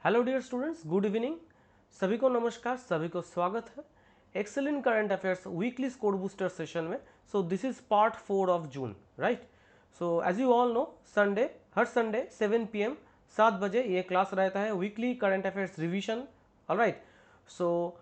Hello dear students, good evening. सभी को नमस्कार, सभी को स्वागत है excellent current affairs weekly score booster session में। So this is part 4 of June, right. So as you all know, Sunday, हर संडे 7 PM 7 बजे ये क्लास रहता है, weekly current affairs revision. Alright, so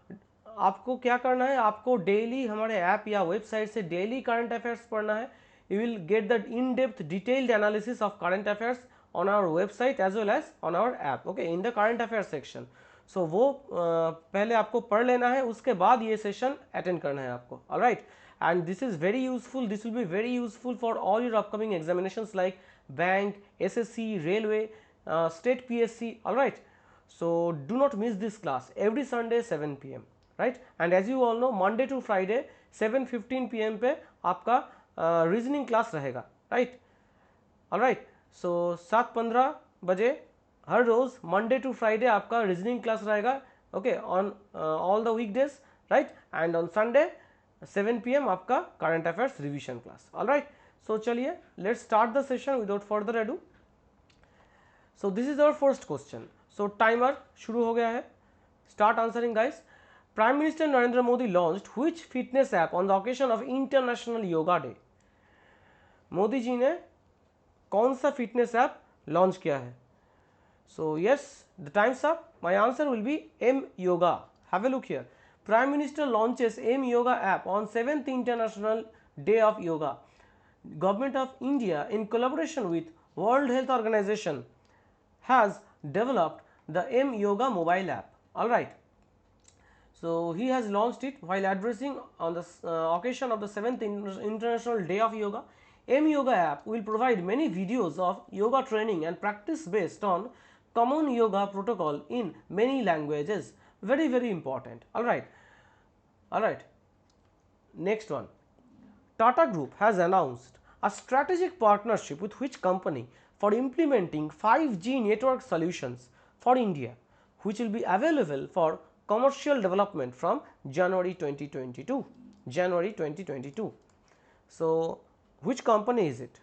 आपको क्या करना है, आपको डेली हमारे ऐप या वेबसाइट से डेली करंट अफेयर्स पढ़ना है। You will get the in depth detailed analysis of current affairs on our website as well as on our app, okay, in the current affairs section. So वो पहले आपको पढ़ लेना है, उसके बाद ये सेशन अटेंड करना है आपको, alright. And this is very useful, this will be very useful for all your upcoming examinations like bank, SSC, railway, state PSC, alright. So do not miss this class every Sunday 7 PM, right. And as you all know, Monday to Friday 7:15 PM पे आपका reasoning class रहेगा, right. Alright, so 7:15 बजे हर रोज Monday to Friday आपका reasoning class रहेगा, okay, on all the weekdays, right. And on Sunday 7 PM आपका current affairs revision class, alright. So चलिए, let's start the session without further ado. So this is our first question. So timer शुरू हो गया है, start answering guys. Prime minister Narendra Modi launched which fitness app on the occasion of International Yoga Day. Modi ji ने कौन सा fitness app launch किया है? So yes, the times up, my answer will be M Yoga. Have a look here. Prime minister launches M Yoga app on 7th International Day of Yoga. Government of India, in collaboration with World Health Organization, has developed the M Yoga mobile app. All right. So he has launched it while addressing on the occasion of the 7th International Day of Yoga. M Yoga app will provide many videos of yoga training and practice based on common yoga protocol in many languages. Very, very important. All right. All right. Next one. Tata Group has announced a strategic partnership with which company for implementing 5G network solutions for India, which will be available for commercial development from January 2022. January 2022. So, which company is it?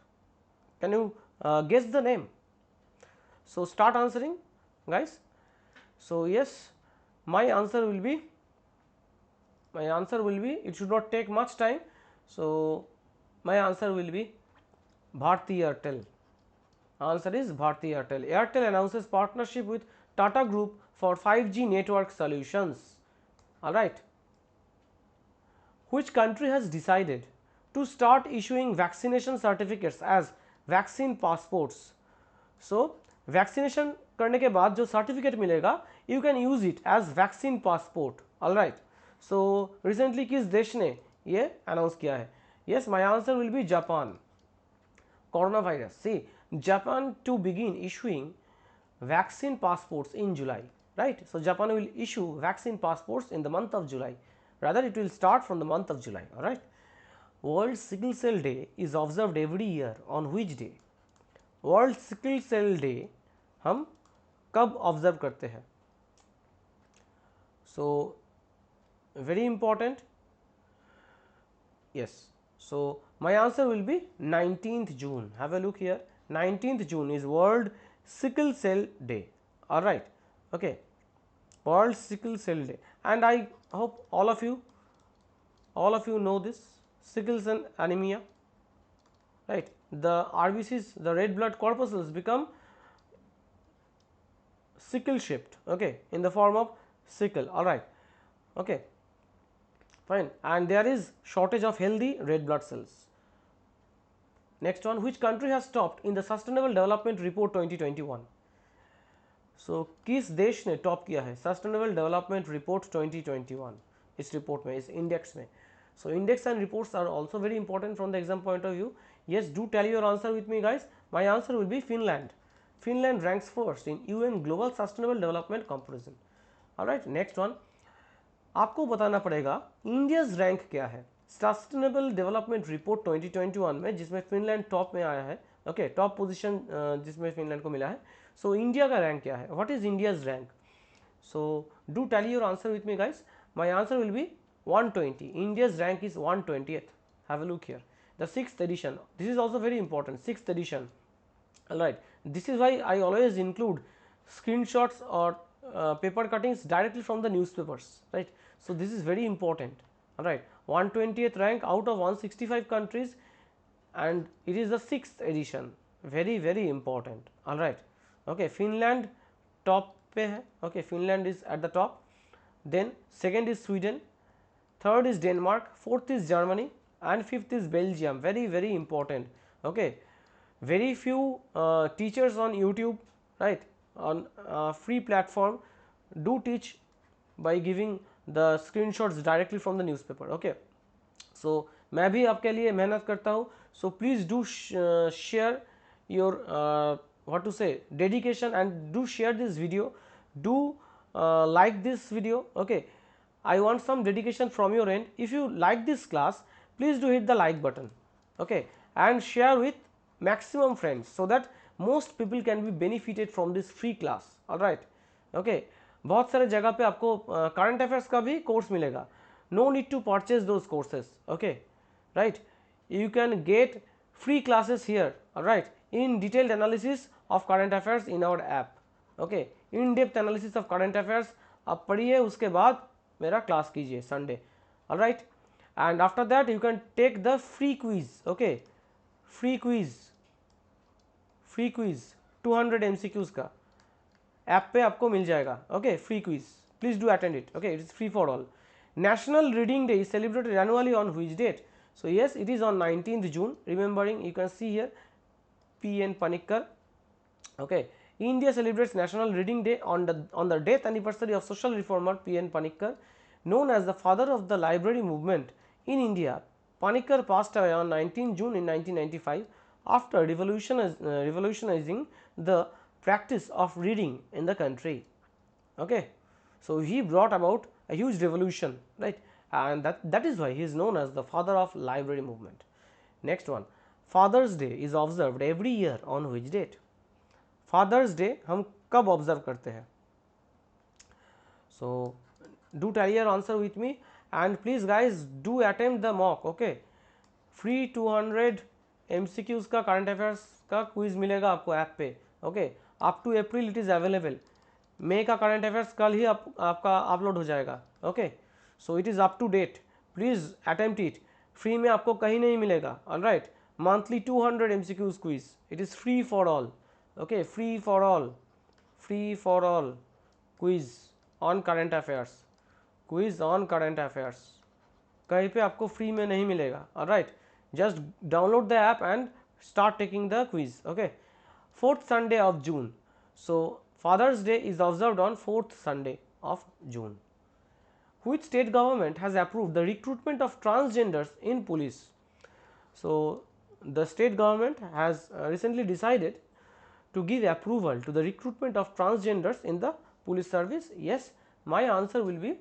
Can you guess the name? So, start answering, guys. So, yes, my answer will be, it should not take much time. So, my answer will be Bharti Airtel. Answer is Bharti Airtel. Airtel announces partnership with Tata Group for 5G network solutions. Alright. Which country has decided to start issuing vaccination certificates as vaccine passports? So, vaccination करने के बाद जो certificate मिलेगा, you can use it as vaccine passport. Alright. So, recently किस देश ने ये announce किया है? Yes, my answer will be Japan. Coronavirus. See, Japan to begin issuing vaccine passports in July, right? So, Japan will issue vaccine passports in the month of July. Rather, it will start from the month of July, all right? World Sickle Cell Day is observed every year on which day? World Sickle Cell Day हम कब observe करते हैं? So, very important. Yes. So, my answer will be 19th June. Have a look here. 19th June is World Sickle Cell Day. All right. Okay. World Sickle Cell Day. And I hope all of you know this sickle cell anemia. Right. The RBCs, the red blood corpuscles become sickle shaped, okay, in the form of sickle. All right. Okay. Fine. And there is shortage of healthy red blood cells. Next one, which country has topped in the Sustainable Development Report 2021? So, किस देश ने top किया है Sustainable Development Report 2021? इस report में, इस index में. So, index and reports are also very important from the exam point of view. Yes, do tell your answer with me, guys. My answer will be Finland. Finland ranks first in UN Global Sustainable Development Comparison. Alright, next one. आपको बताना पड़ेगा India's rank क्या है sustainable development report 2021 में, जिसमें Finland top में आया है, ओके, टॉप पोजीशन जिसमें फिनलैंड को मिला है. सो इंडिया का रैंक क्या है? What is India's rank? So do tell your answer with me, guys. My answer will be 120. India's rank is 120th. Have a look here. The 6th edition, this is also very important, 6th edition. All right, this is why I always include screenshots or paper cuttings directly from the newspapers, right? So this is very important. All right, 120th rank out of 165 countries, and it is the 6th edition. Very important. All right. Okay, Finland top पे है. Okay, Finland is at the top. Then second is Sweden, third is Denmark, fourth is Germany, and fifth is Belgium. Very important. Okay, very few teachers on YouTube, right, on free platform do teach by giving the screenshots directly from the newspaper. Okay, so मैं भी आपके लिए मेहनत करता हूँ. So please do share your what to say dedication, and do share this video, do like this video. Okay, I want some dedication from your end. If you like this class, please do hit the like button, okay, and share with maximum friends so that most people can be benefited from this free class. All right, okay, बहुत सारे जगह पे आपको current affairs का भी course मिलेगा. No need to purchase those courses. Okay, right, you can get free classes here. All right, in detailed analysis of current affairs in our app. Okay, in depth analysis of current affairs आप पढ़िए, उसके बाद मेरा class कीजिए Sunday. All right, and after that you can take the free quiz. Okay, free quiz 200 MCQs का app पे आपको मिल जाएगा. Okay, free quiz, please do attend it. Okay, it is free for all. National Reading Day is celebrated annually on which date? So yes, it is on 19th June. Remembering, you can see here P.N. Panikkar. Okay, India celebrates National Reading Day on the death anniversary of social reformer P.N. Panikkar, known as the father of the library movement in India. Panikkar passed away on 19 June in 1995 after revolutionizing the practice of reading in the country. Okay, so he brought about a huge revolution, right, and that is why he is known as the father of library movement. Next one, Father's Day is observed every year on which date? Father's Day हम कब observe करते हैं? So do tell your answer with me, and please guys do attempt the mock. Okay, free 200 MCQs का current affairs का quiz मिलेगा आपको app पे. Okay, up to April it is available. मे का करंट अफेयर्स कल ही आपका अपलोड हो जाएगा. Okay, so it is up to date. Please attempt it. Free में आपको कहीं नहीं मिलेगा. All right, monthly 200 MCQs quiz. It is free for all. Okay, free for all quiz on current affairs. Quiz on current affairs कहीं पे आपको free में नहीं मिलेगा. All right, just download the app and start taking the quiz. Okay, 4th Sunday of June. So Father's Day is observed on 4th Sunday of June. Which state government has approved the recruitment of transgenders in police? So the state government has recently decided to give approval to the recruitment of transgenders in the police service. Yes, my answer will be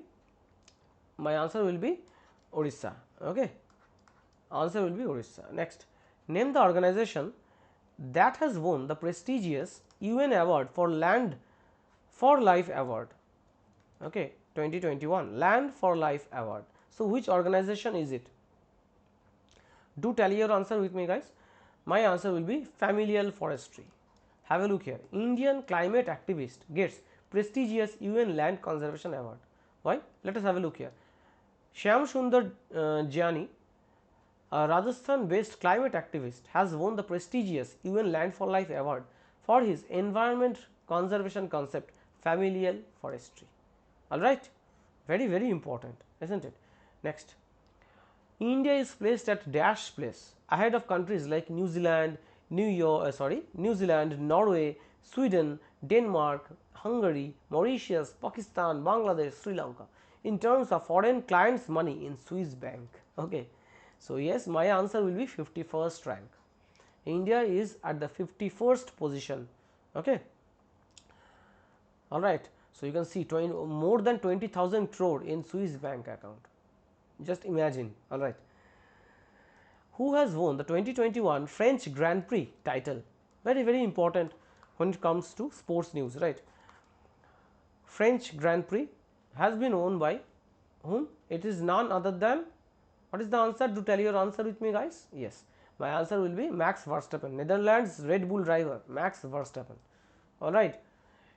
Orissa. Okay, answer will be Orissa. Next, name the organization that has won the prestigious UN Award for Land for Life Award. Okay, 2021 Land for Life Award. So which organization is it? Do tell your answer with me guys. My answer will be Familial Forestry. Have a look here. Indian climate activist gets prestigious UN Land Conservation Award. Why? Let us have a look here. Shyam Sundar Gyani, a Rajasthan based climate activist, has won the prestigious UN Land for Life Award for his environment conservation concept, familial forestry. All right, very important, isn't it? Next, India is placed at dash place ahead of countries like New Zealand, Norway, Sweden, Denmark, Hungary, Mauritius, Pakistan, Bangladesh, Sri Lanka in terms of foreign clients' money in Swiss bank. Okay, so yes, my answer will be 51st rank. India is at the 51st position. Okay, all right. So you can see more than 20,000 crore in Swiss bank account. Just imagine. All right. Who has won the 2021 French Grand Prix title? Very important when it comes to sports news, right? French Grand Prix has been won by whom? It is none other than, what is the answer? Do tell your answer with me guys. Yes, my answer will be Max Verstappen, Netherlands Red Bull driver Max Verstappen. All right,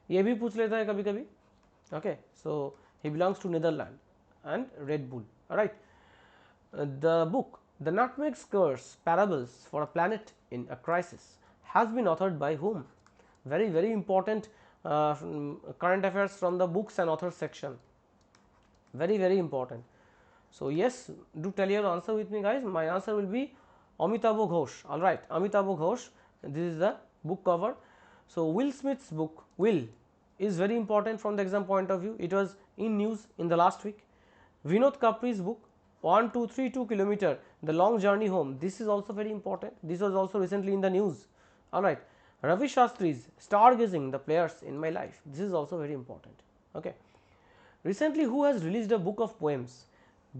ये भी पूछ लेता है कभी कभी. Okay, so he belongs to Netherlands and Red Bull. All right. The book The Nutmeg's Curse: Parables for a Planet in a Crisis has been authored by whom? Very important current affairs from the books and authors section. Very important. So yes, do tell your answer with me, guys. My answer will be Amitabh Ghosh. All right, Amitabh Ghosh. This is the book cover. So Will Smith's book Will is very important from the exam point of view. It was in news in the last week. Vinod Kapri's book 1232 kilometer The Long Journey Home. This is also very important. This was also recently in the news. All right. Ravi Shastri's Stargazing: The Players in My Life. This is also very important. Okay. Recently, who has released a book of poems,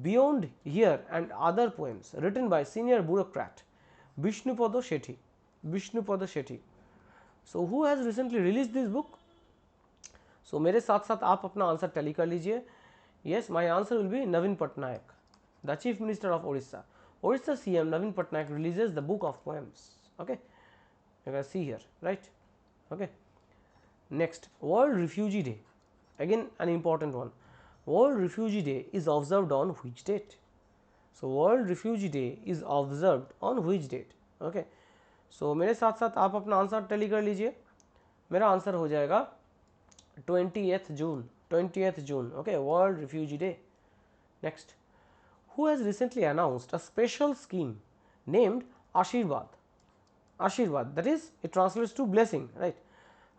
Beyond Here and Other Poems, written by senior bureaucrat Vishnupada Shetty. Vishnupada Shetty. So who has recently released this book? So मेरे साथ साथ आप अपना answer tally कर लीजिए. Yes, my answer will be Navin Patnaik, the Chief Minister of Orissa. Orissa CM Navin Patnaik releases the book of poems. Okay, you can see here, right? Okay. Next, World Refugee Day. Again, an important one. World Refugee Day is observed on which date? So World Refugee Day is observed on which date? Okay. So मेरे साथ साथ आप अपना answer tally कर लीजिए. मेरा answer हो जाएगा 20th June. 20th June. Okay, World Refugee Day. Next, who has recently announced a special scheme named Ashirwad? Ashirwad, that is, it translates to blessing, right?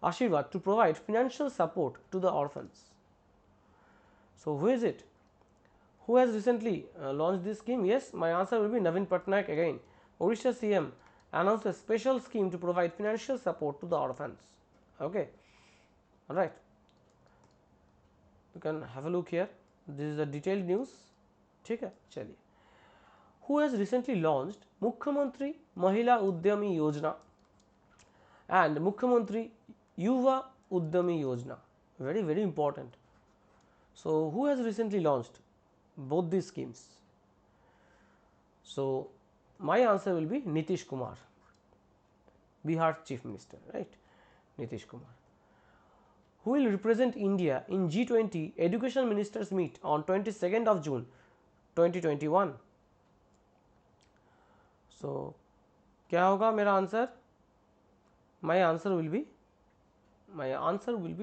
Ashirwad, to provide financial support to the orphans. So who is it? Who has recently launched this scheme? Yes, my answer will be Navin Patnaik again. Orissa CM announced a special scheme to provide financial support to the orphans. Okay, all right. You can have a look here. This is the detailed news. ठीक है, चलिए. Who has recently launched Mukhyamantri Mahila Udyami Yojana and Mukhyamantri Yuva Udyami Yojana? Very important. So who has recently launched both these schemes? So my answer will be Nitish Kumar, Bihar Chief Minister, right? Nitish Kumar. Who will represent India in G20 Education Ministers Meet on 22nd of June 2021? So क्या होगा मेरा answer? My answer will be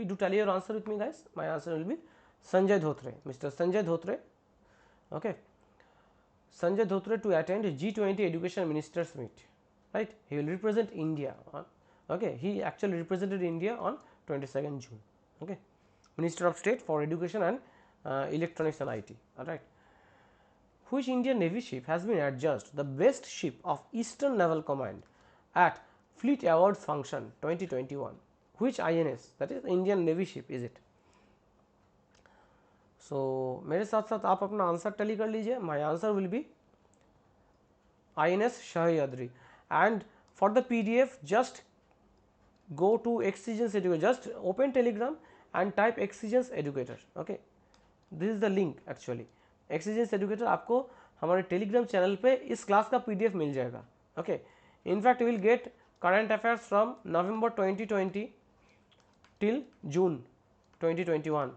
do tally your answer with me, guys. My answer will be Sanjay Dhotre, Mr. Sanjay Dhotre. Okay, Sanjay Dhotre to attend G20 Education Ministers Meet, right? He will represent India on, okay, he actually represented India on 22nd June. Okay, Minister of State for Education and Electronics and IT. All right. Which Indian Navy ship has been adjudged the best ship of Eastern Naval Command at Fleet Awards Function 2021? Which INS, that is Indian Navy ship, is it? So मेरे साथ साथ आप अपना answer tally कर लीजिए. My answer will be INS Sahyadri. And for the PDF, just go to Exigence Educator. Just open Telegram and type Exigence Educator. Okay, this is the link actually. Exigence Educator आपको हमारे Telegram channel पे इस class का PDF मिल जाएगा. Okay, in fact will get current affairs from November 2020 till June 2021.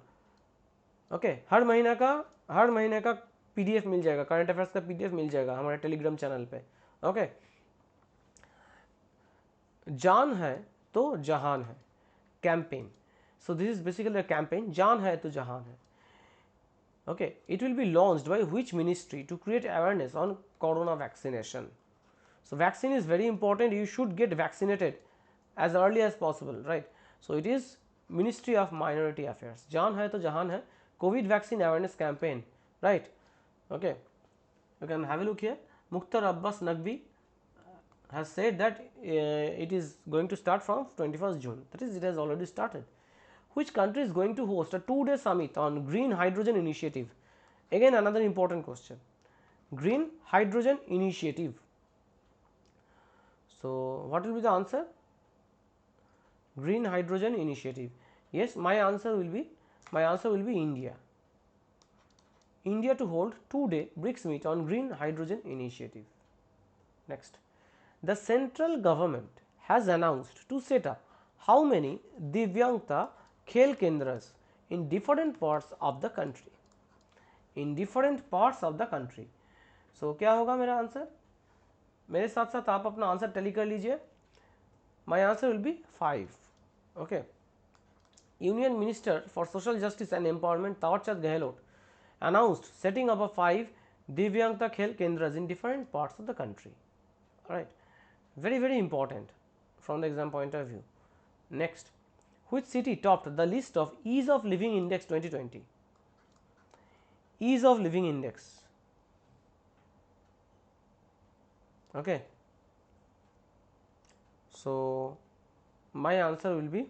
Okay, हर महीने का PDF मिल जाएगा, करंट अफेयर्स का PDF मिल जाएगा हमारे टेलीग्राम चैनल पे. ओके, जान है तो जहान है campaign. So this is basically a campaign, जान है तो जहान है. Okay, it will be launched by which ministry to create awareness on corona vaccination? So vaccine is very important. You should get vaccinated as early as possible, right? So it is Ministry of Minority Affairs. Jaan hai to jahan hai, COVID vaccine awareness campaign, right? Okay, you can have a look here. Mukhtar Abbas Naqvi has said that it is going to start from 21st June. That is, it has already started. Which country is going to host a 2-day summit on green hydrogen initiative? Again, another important question. Green hydrogen initiative. So what will be the answer? Green hydrogen initiative. Yes, my answer will be India. India to hold 2-day BRICS meet on green hydrogen initiative. Next, the central government has announced to set up how many Divyangta Khel Kendras in different parts of the country. In different parts of the country. So क्या होगा मेरा answer? मेरे साथ साथ आप अपना answer tally कर लीजिए. My answer will be 5. Okay. Union Minister for Social Justice and Empowerment Tawarchand Gehlot announced setting up a 5 Divyangta Khel Kendras in different parts of the country. Alright, very important from the exam point of view. Next, which city topped the list of Ease of Living Index 2020? Ease of Living Index. Okay. So my answer will be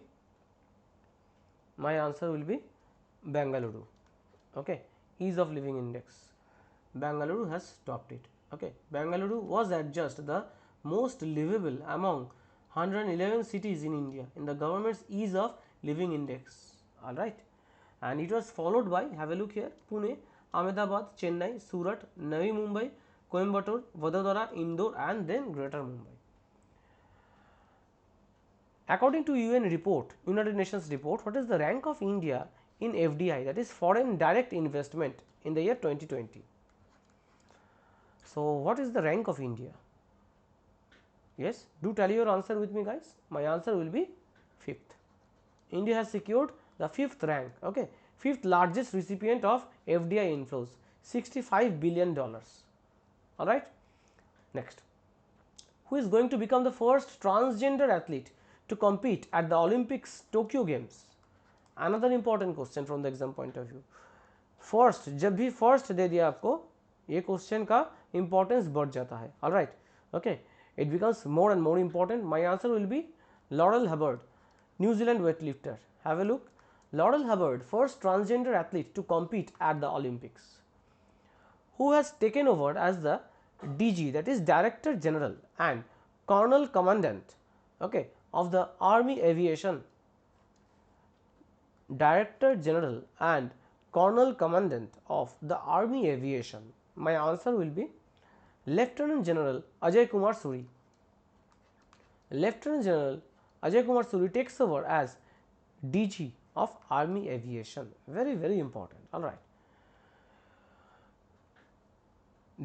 Bengaluru. Okay, Ease of Living Index. Bengaluru has topped it. Okay, Bengaluru was adjudged the most livable among 111 cities in India in the government's Ease of Living Index. All right, and it was followed by, have a look here, Pune, Ahmedabad, Chennai, Surat, Navi Mumbai, Coimbatore, Vadodara, Indore, and then Greater Mumbai. According to UN report, United Nations report, what is the rank of India in FDI, that is foreign direct investment, in the year 2020? So what is the rank of India? Yes, do tell your answer with me, guys. My answer will be 5th. India has secured the 5th rank, okay, 5th largest recipient of FDI inflows, $65 billion. All right. Next, who is going to become the first transgender athlete to compete at the Olympics Tokyo Games? Another important question from the exam point of view. First, जब भी first दे दिया आपको, ये question का importance बढ़ जाता है. All right, okay, it becomes more and more important. My answer will be Laurel Hubbard, New Zealand weightlifter. Have a look. Laurel Hubbard, first transgender athlete to compete at the Olympics, who has taken over as the DG, that is Director General and Colonel Commandant, okay, of the Army Aviation. Director General and Colonel Commandant of the Army Aviation. My answer will be Lieutenant General Ajay Kumar Suri. Lieutenant General Ajay Kumar Suri takes over as DG of Army Aviation. Very important. All right.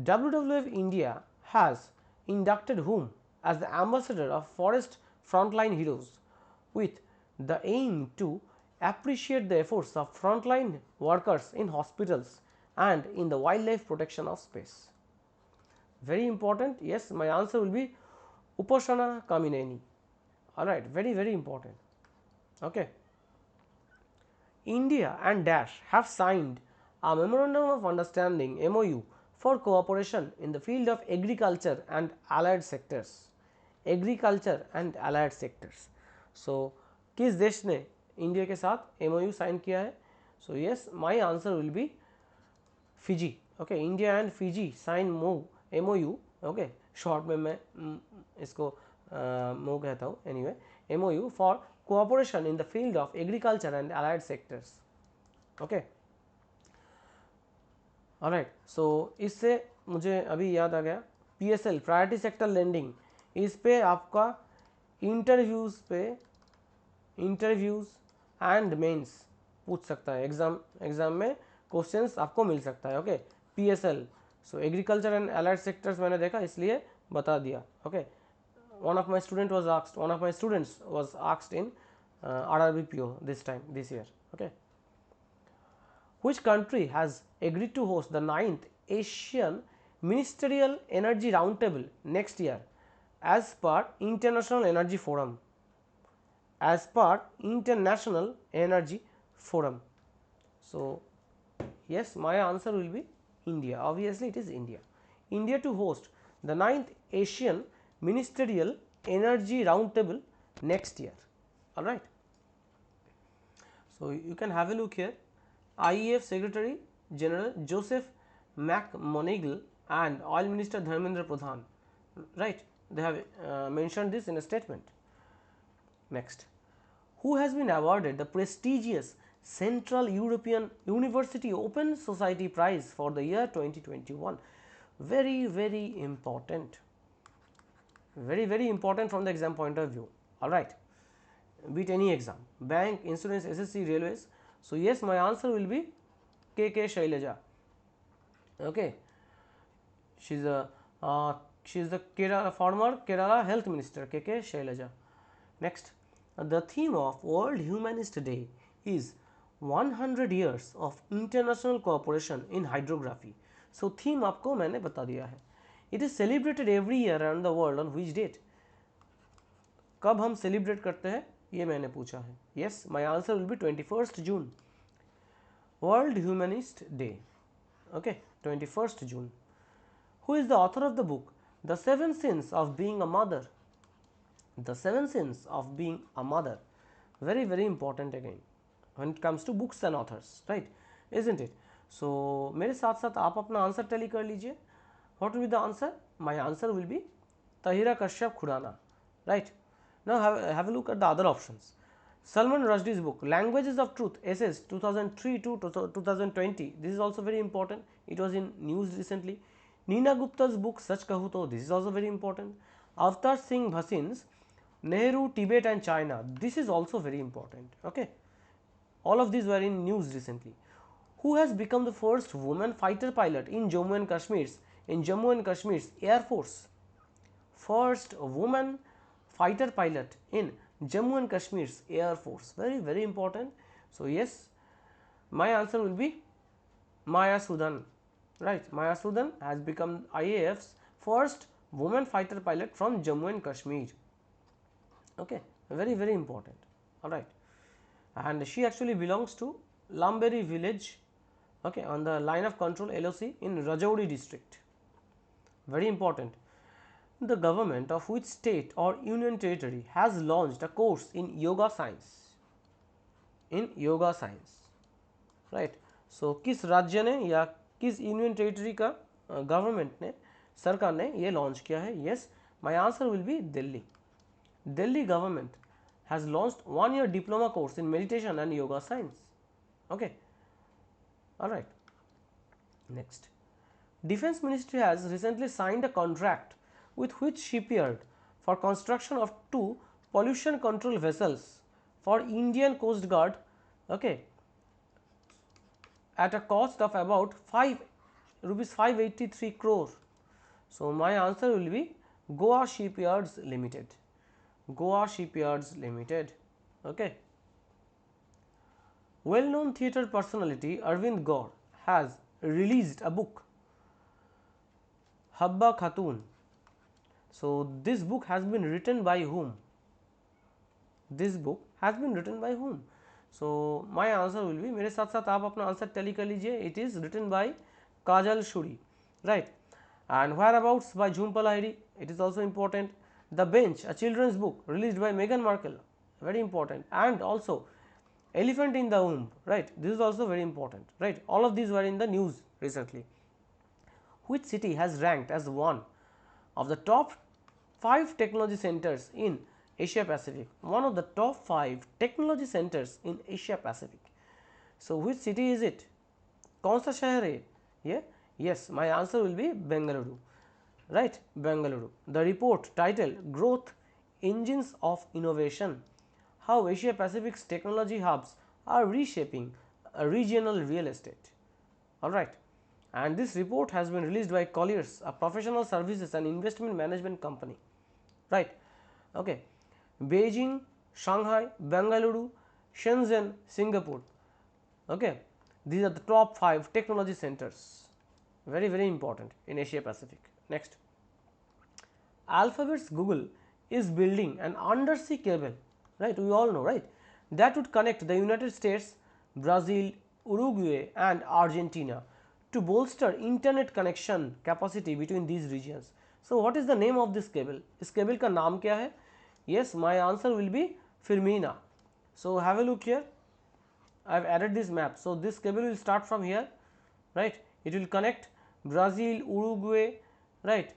WWF India has inducted whom as the ambassador of Forest Frontline Heroes, with the aim to appreciate the efforts of frontline workers in hospitals and in the wildlife protection of space. Very important. Yes, my answer will be Upasana Kamineni. All right, very important. Okay. India and Dash have signed a memorandum of understanding MOU for cooperation in the field of agriculture and allied sectors. Agriculture and allied sectors. So किस देश ने India के साथ MOU sign किया है? So yes, my answer will be Fiji. Okay, India and Fiji sign MOU. Okay, short में मैं इसको MOU कहता हूँ. Anyway, MOU for cooperation in the field of agriculture and allied sectors. Okay. Alright, so इससे मुझे अभी याद आ गया, PSL प्रायोरिटी सेक्टर लेंडिंग, इस पे आपका इंटरव्यूज़ एंड मेंस पूछ सकता है. एग्जाम में क्वेश्चंस आपको मिल सकता है. Okay, PSL, so agriculture and allied sectors मैंने देखा इसलिए बता दिया. Okay, one of my students was asked in RRBPO this year. Okay. Which country has agreed to host the 9th Asian Ministerial Energy Roundtable next year as per International Energy Forum? As per International Energy Forum. So yes, my answer will be India. Obviously, it is India. India to host the 9th Asian Ministerial Energy Roundtable next year. All right. So you can have a look here. IEF Secretary General Joseph McMonigle and Oil Minister Dharmendra Pradhan, right? They have mentioned this in a statement. Next, who has been awarded the prestigious Central European University Open Society Prize for the year 2021? Very important. Very important from the exam point of view. All right, beat any exam, bank, insurance, SSC, railways. So yes, my answer will be K.K. Shailaja. Okay, she's a she's the former Kerala Health Minister, K.K. Shailaja. Next, the theme of World Humanist Day is 100 years of international cooperation in hydrography. So theme आपको मैंने बता दिया है. It is celebrated every year around the world on which date? कब हम celebrate करते हैं ये मैंने पूछा है. Yes, my answer will be 21st June. World Humanist Day. Okay, 21st June. Who is the author of the book The Seven Sins of Being a Mother? The Seven Sins of Being a Mother. Very, very important again when it comes to books and authors, right? Isn't it? So मेरे साथ साथ आप अपना answer tally कर लीजिए. What will be the answer? My answer will be Tahira Kashyap Khurana, right? Now have a look at the other options. Salman Rushdie's book Languages of Truth Essays 2003 to 2020. This is also very important. It was in news recently. Neena Gupta's book Sach Kahu To. This is also very important. Avtar Singh Bhasin's Nehru, Tibet and China. This is also very important. Okay. All of these were in news recently. Who has become the first woman fighter pilot in Jammu and Kashmir's Air Force? First woman fighter pilot in Jammu and Kashmir's Air Force. Very, very important. So yes, my answer will be Maya Sudan. Right, Maya Sudan has become IAF's first woman fighter pilot from Jammu and Kashmir. Okay, very, very important. All right, and she actually belongs to Lamberi village, okay, on the line of control LOC in Rajouri district. Very important. The government of which state or union territory has launched a course in yoga science? In yoga science, right? So किस राज्य ने या किस union territory का government ने, सरकार ने ये लॉन्च किया है? Yes, my answer will be Delhi. Delhi government has launched 1-year diploma course in meditation and yoga science. Okay, all right. Next, Defense Ministry has recently signed a contract with which shipyard for construction of 2 pollution control vessels for Indian Coast Guard, okay, at a cost of about rupees 583 crore. So my answer will be Goa Shipyards Limited. Goa Shipyards Limited. Okay. Well-known theatre personality Arvind Gaur has released a book, Habba Khatun. So this book has been written by whom? This book has been written by whom? So my answer will be, मेरे साथ साथ आप अपना answer tally कर लीजिए. It is written by Kajal Shuri, right? And Whereabouts by Jhumpa Lahiri. It is also important. The Bench, a children's book released by Meghan Markle, very important. And also Elephant in the Womb, right? This is also very important, right? All of these were in the news recently. Which city has ranked as one of the top 5 technology centers in Asia Pacific? One of the top 5 technology centers in Asia Pacific. So which city is it? कौन सा शहर है? Yeah? Yes, my answer will be Bengaluru, right? Bengaluru. The report titled Growth Engines of Innovation, how Asia Pacific's technology hubs are reshaping a regional real estate. All right. And this report has been released by Colliers, a professional services and investment management company, right? Okay. Beijing, Shanghai, Bengaluru, Shenzhen, Singapore. Okay. These are the top 5 technology centers. Very, very important in Asia Pacific. Next. Alphabet's Google is building an undersea cable, right? We all know, right? That would connect the United States, Brazil, Uruguay and Argentina to bolster internet connection capacity between these regions. So what is the name of this cable? इस cable का नाम क्या है? Yes, my answer will be Firmina. So have a look here. I have added this map. So this cable will start from here, right? It will connect Brazil, Uruguay, right?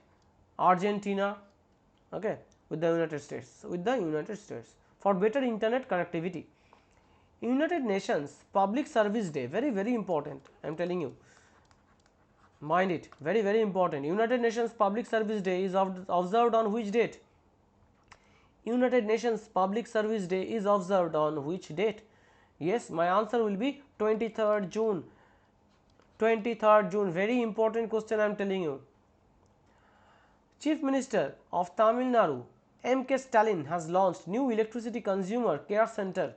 Argentina, okay, with the United States, for better internet connectivity. United Nations Public Service Day, very, very important. I am telling you. Mind it, very, very important. United Nations Public Service Day is observed on which date? United Nations Public Service Day is observed on which date? Yes, my answer will be 23rd June. 23rd June, very important question I am telling you. Chief Minister of Tamil Nadu, M.K. Stalin, has launched new electricity consumer care center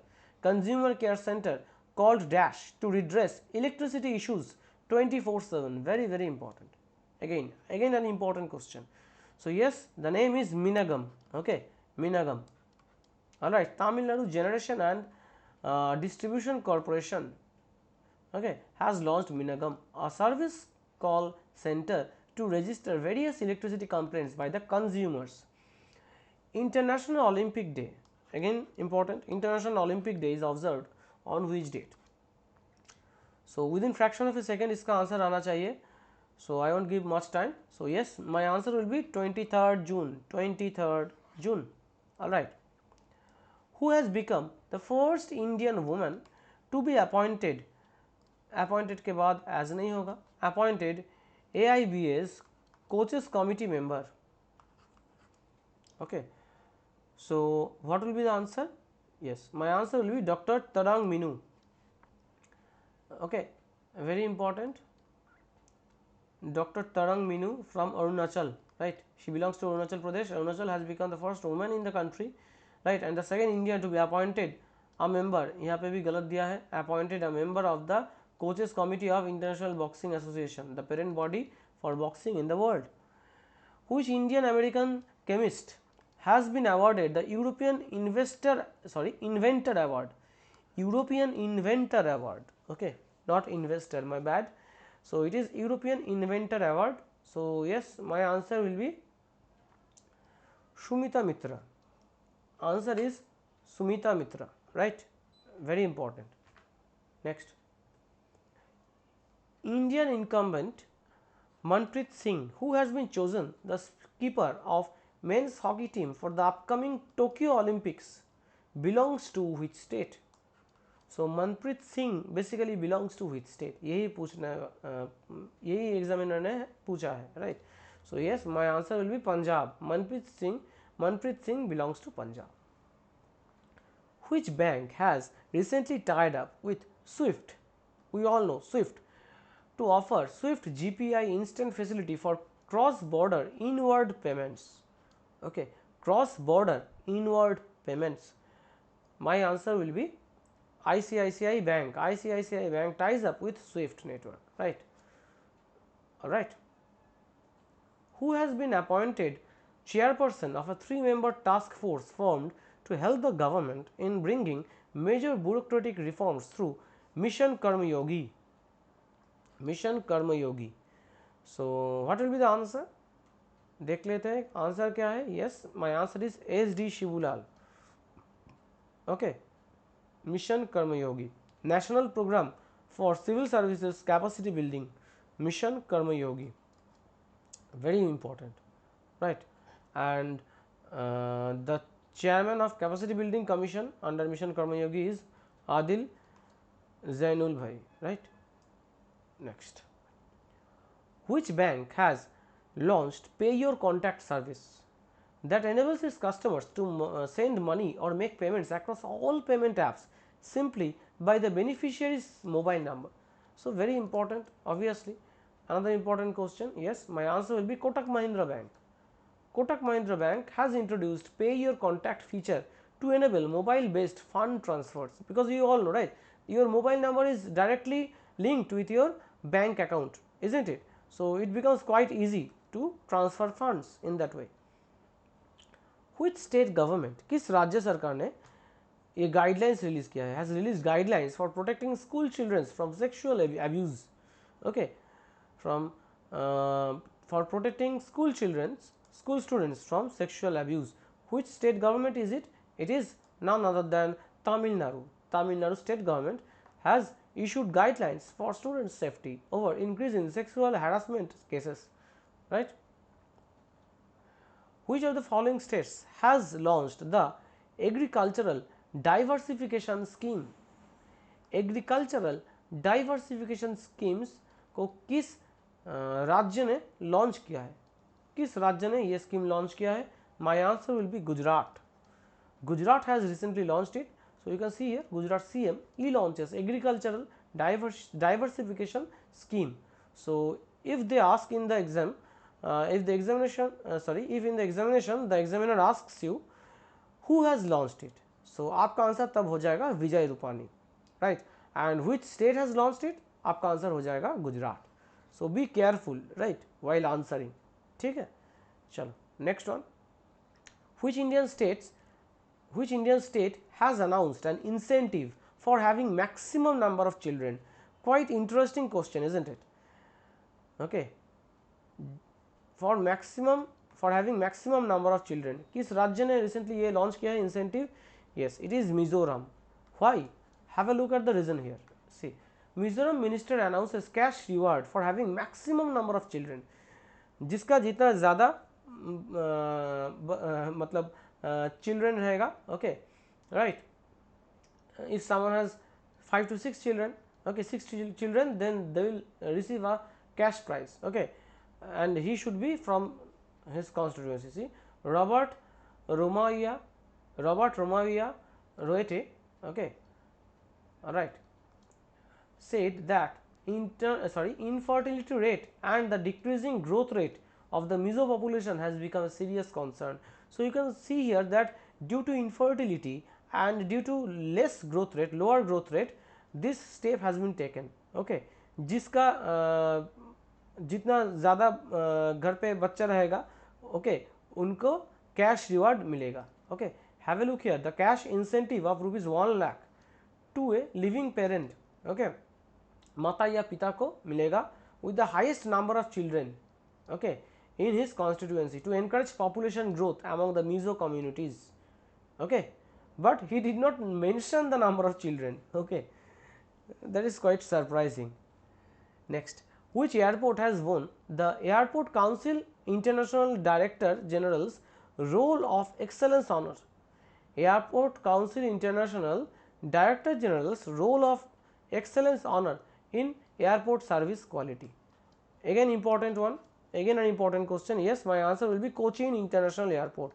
called Dash to redress electricity issues 24/7. Very, very important. Again an important question. So yes, the name is Minagam. Okay, Minagam. Alright, Tamil Nadu Generation and Distribution Corporation, okay, has launched Minagam, a service call center to register various electricity complaints by the consumers. International Olympic Day, again important, International Olympic Day is observed on which date? So within fraction of a second इसका answer आना चाहिए. So I won't give much time. So yes, my answer will be 23rd June. 23rd June. All right. Who has become the first Indian woman to be appointed? Appointed के बाद as नहीं होगा. Appointed AIB's coaches committee member. Okay. So what will be the answer? Yes, my answer will be Dr. Tarang Minu. Okay, very important. Dr. Tarang Minu from Arunachal, right? She belongs to Arunachal Pradesh. Arunachal has become the first woman in the country, right? And the second Indian to be appointed a member. यहाँ पे भी गलत दिया है. Appointed a member of the coaches committee of International Boxing Association, the parent body for boxing in the world. Which Indian American chemist has been awarded the European Inventor Award? European Inventor Award. Okay, not investor, my bad. So it is European Inventor Award. So yes, my answer will be Shumita Mitra. Answer is Sumita Mitra, right? Very important. Next, Indian incumbent Manpreet Singh, who has been chosen the skipper of men's hockey team for the upcoming Tokyo Olympics, belongs to which state? So Manpreet Singh basically belongs to which state? यही पूछना है, यही examiner ने पूछा है, right? So yes, my answer will be Punjab. Manpreet Singh belongs to Punjab. Which bank has recently tied up with SWIFT? We all know SWIFT, to offer SWIFT GPI instant facility for cross-border inward payments. Okay, cross-border inward payments. My answer will be ICICI Bank. ICICI Bank ties up with SWIFT network, right? All right. Who has been appointed chairperson of a 3-member task force formed to help the government in bringing major bureaucratic reforms through Mission Karma Yogi? Mission Karma Yogi. So what will be the answer? देख लेते हैं answer क्या है. Yes, my answer is SD Shivulal. Okay. Mission Karma Yogi, National Program for Civil Services Capacity Building. Mission Karma Yogi, very important, right? And the chairman of Capacity Building Commission under Mission Karma Yogi is Adil Zainul Bhai, right? Next, which bank has launched Pay Your Contact service that enables its customers to send money or make payments across all payment apps simply by the beneficiary's mobile number? So very important, obviously. Another important question, yes, my answer will be Kotak Mahindra Bank. Kotak Mahindra Bank has introduced Pay Your Contact feature to enable mobile based fund transfers, because you all know, right, your mobile number is directly linked with your bank account, isn't it? So it becomes quite easy to transfer funds in that way. Which state government, किस राज्य सरकार ने ये guidelines release किया है, has released guidelines for protecting school children from sexual abuse? Okay, from for protecting school students from sexual abuse. Which state government is it? It is none other than Tamil Nadu. Tamil Nadu state government has issued guidelines for student safety over increase in sexual harassment cases, right? Which of the following states has launched the agricultural diversification scheme? Agricultural diversification schemes को किस राज्य ने launch किया है? किस राज्य ने ये स्कीम लॉन्च किया है? My answer will B Gujarat. Gujarat has recently launched it. So you can see here Gujarat CM e-launches agricultural diversification scheme. So if they ask in the exam, if the examination if in the examination the examiner asks you who has launched it, so आपका answer तब हो जाएगा Vijay Rupani, right? And which state has launched it, आपका answer हो जाएगा Gujarat. So be careful, right, while answering. ठीक है, चलो next one. Which Indian state has announced an incentive for having maximum number of children? Quite interesting question, isn't it? Okay, for having maximum number of children, किस राज्य ने recently ये launch किया है incentive? Yes, it is Mizoram. Why? Have a look at the reason here. See, Mizoram minister announces cash reward for having maximum number of children. जिसका जितना ज़्यादा मतलब children रहेगा, okay, right? If someone has 5 to 6 children, okay, 6 children, then they will receive a cash prize, okay, and he should be from his constituency. See, Robert Romavia Roete, okay, all right, said that infertility rate and the decreasing growth rate of the Mizo population has become a serious concern. So you can see here that due to infertility and due to less growth rate, lower growth rate, this step has been taken, okay, जिसका जितना ज़्यादा घर पे बच्चा रहेगा, okay, उनको cash reward मिलेगा, okay. Have a look here, the cash incentive of rupees 1 lakh to a living parent, okay, माता या पिता को मिलेगा with the highest number of children, okay, in his constituency to encourage population growth among the Mizo communities, okay, but he did not mention the number of children, okay, that is quite surprising. Next, which airport has won the Airport Council International Director General's Role of Excellence honor? Airport Council International Director General's Role of Excellence honor in airport service quality. Again important one, again an important question. Yes, my answer will be Cochin International Airport.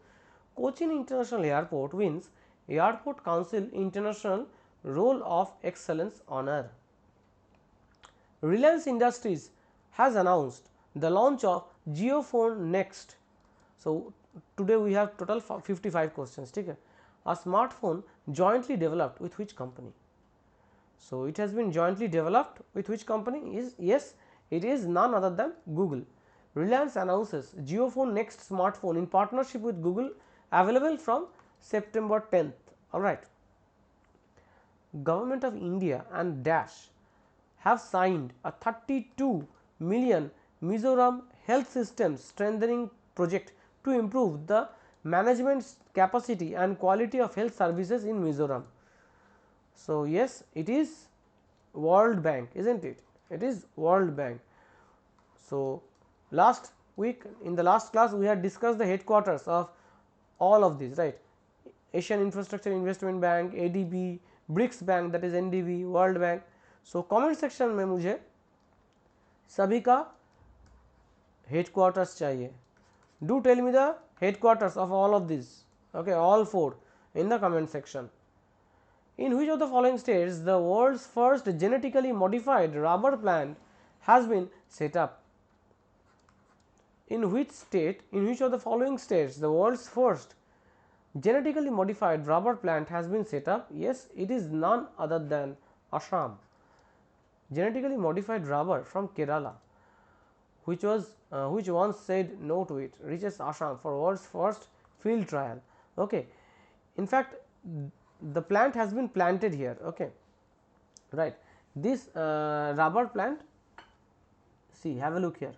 Cochin International Airport wins Airport Council International Role of Excellence honor. Reliance Industries has announced the launch of JioPhone Next. So today we have total 55 questions. Okay? A smartphone jointly developed with which company? So it has been jointly developed with which company? Is yes, it is none other than Google. Reliance announces JioPhone Next smartphone in partnership with Google, available from September 10th. All right. Government of India and Dash have signed a 32 million Mizoram health systems strengthening project to improve the management capacity and quality of health services in Mizoram. So yes, it is World Bank, isn't it? It is World Bank. So last week in the last class we had discussed the headquarters of all of these, right? Asian Infrastructure Investment Bank, ADB, BRICS Bank, that is NDB, World Bank. So comment section में मुझे सभी का headquarters चाहिए. Do tell me the headquarters of all of these, okay, all 4 in the comment section. In which of the following states the world's first genetically modified rubber plant has been set up? In which of the following states the world's first genetically modified rubber plant has been set up? Yes, it is none other than Assam. Genetically modified rubber from Kerala, which once said no to it, reaches Assam for world's first field trial. Okay. In fact, the plant has been planted here, okay, right. This rubber plant, see, have a look here.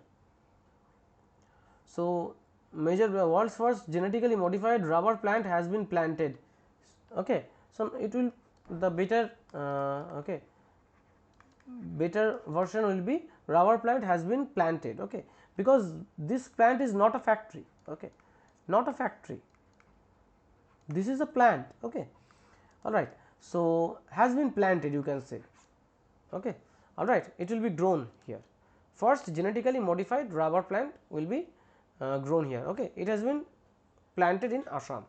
So major world's first genetically modified rubber plant has been planted, okay. So it will the better okay, better version will be rubber plant has been planted, okay, because this plant is not a factory, okay, not a factory, this is a plant, okay, all right. So has been planted, you can say, okay, all right, it will be grown here. First genetically modified rubber plant will be grown here, okay, it has been planted in Assam.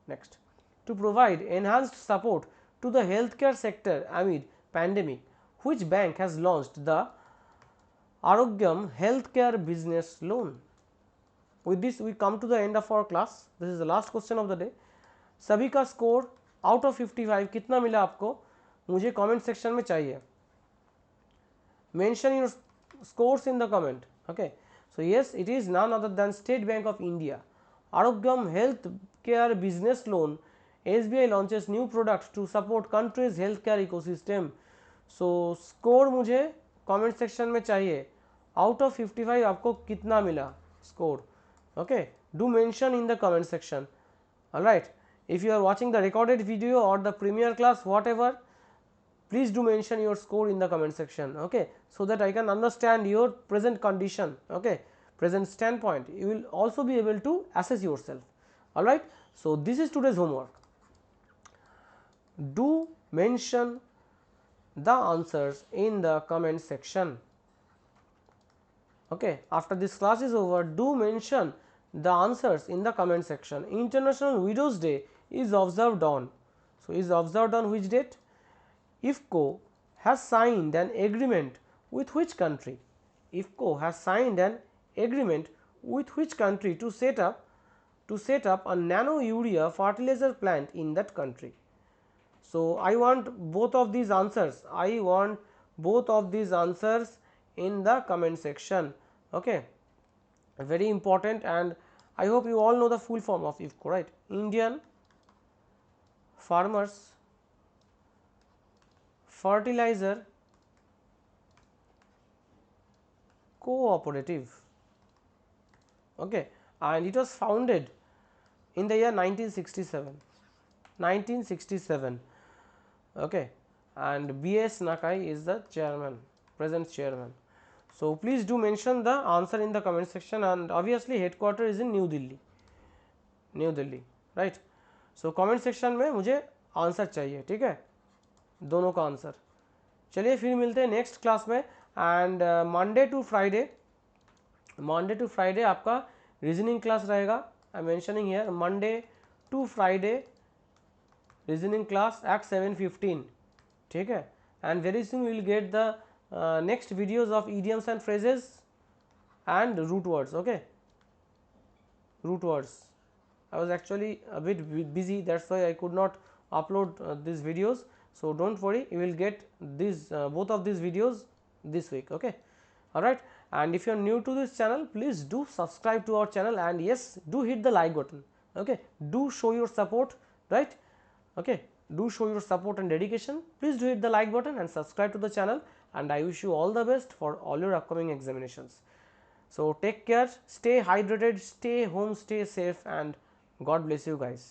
Next, to provide enhanced support to the healthcare sector amid pandemic, which bank has launched the Arogyam Healthcare Business Loan? With this we come to the end of our class. This is the last question of the day. सभी का score out of 55 कितना मिला आपको, मुझे comment section में चाहिए. Mention your scores in the comment. Okay, so yes, it is none other than State Bank of India. Arogyam Health Care Business Loan. SBI launches new products to support country's healthcare ecosystem. So score मुझे comment section में चाहिए. Out of 55 आपको कितना मिला score? Okay, do mention in the comment section. All right, if you are watching the recorded video or the premiere class, whatever, please do mention your score in the comment section, okay, so that I can understand your present condition, okay, present standpoint. You will also be able to assess yourself. All right, so this is today's homework. Do mention the answers in the comment section. Okay, after this class is over, do mention the answers in the comment section. International Widows Day is observed on, so is observed on which date? IFFCO has signed an agreement with which country? IFFCO has signed an agreement with which country to set up a nano urea fertilizer plant in that country? So I want both of these answers. I want both of these answers in the comment section. Okay, very important, and I hope you all know the full form of IFFCO, right? Indian Farmers Fertilizer Cooperative. Okay, and it was founded in the year 1967. 1967. Okay, and B.S. Nakai is the chairman, present chairman. So please do mention the answer in the comment section, and obviously headquarter is in New Delhi. New Delhi, right? So comment section में मुझे answer चाहिए, ठीक है, दोनों का answer. चलिए फिर मिलते हैं नेक्स्ट क्लास में. एंड मंडे टू फ्राइडे आपका रीजनिंग क्लास रहेगा. I am mentioning here Monday to Friday reasoning class at 7:15, ठीक है. And very soon we will get the next videos of idioms and phrases and root words. Okay, root words. I was actually a bit busy, that's why I could not upload these videos. So don't worry, you will get these both of these videos this week. Okay, all right. And if you are new to this channel, please do subscribe to our channel, and yes, do hit the like button. Okay, do show your support, right? Okay, do show your support and dedication. Please do hit the like button and subscribe to the channel, and I wish you all the best for all your upcoming examinations. So take care, stay hydrated, stay home, stay safe, and God bless you guys.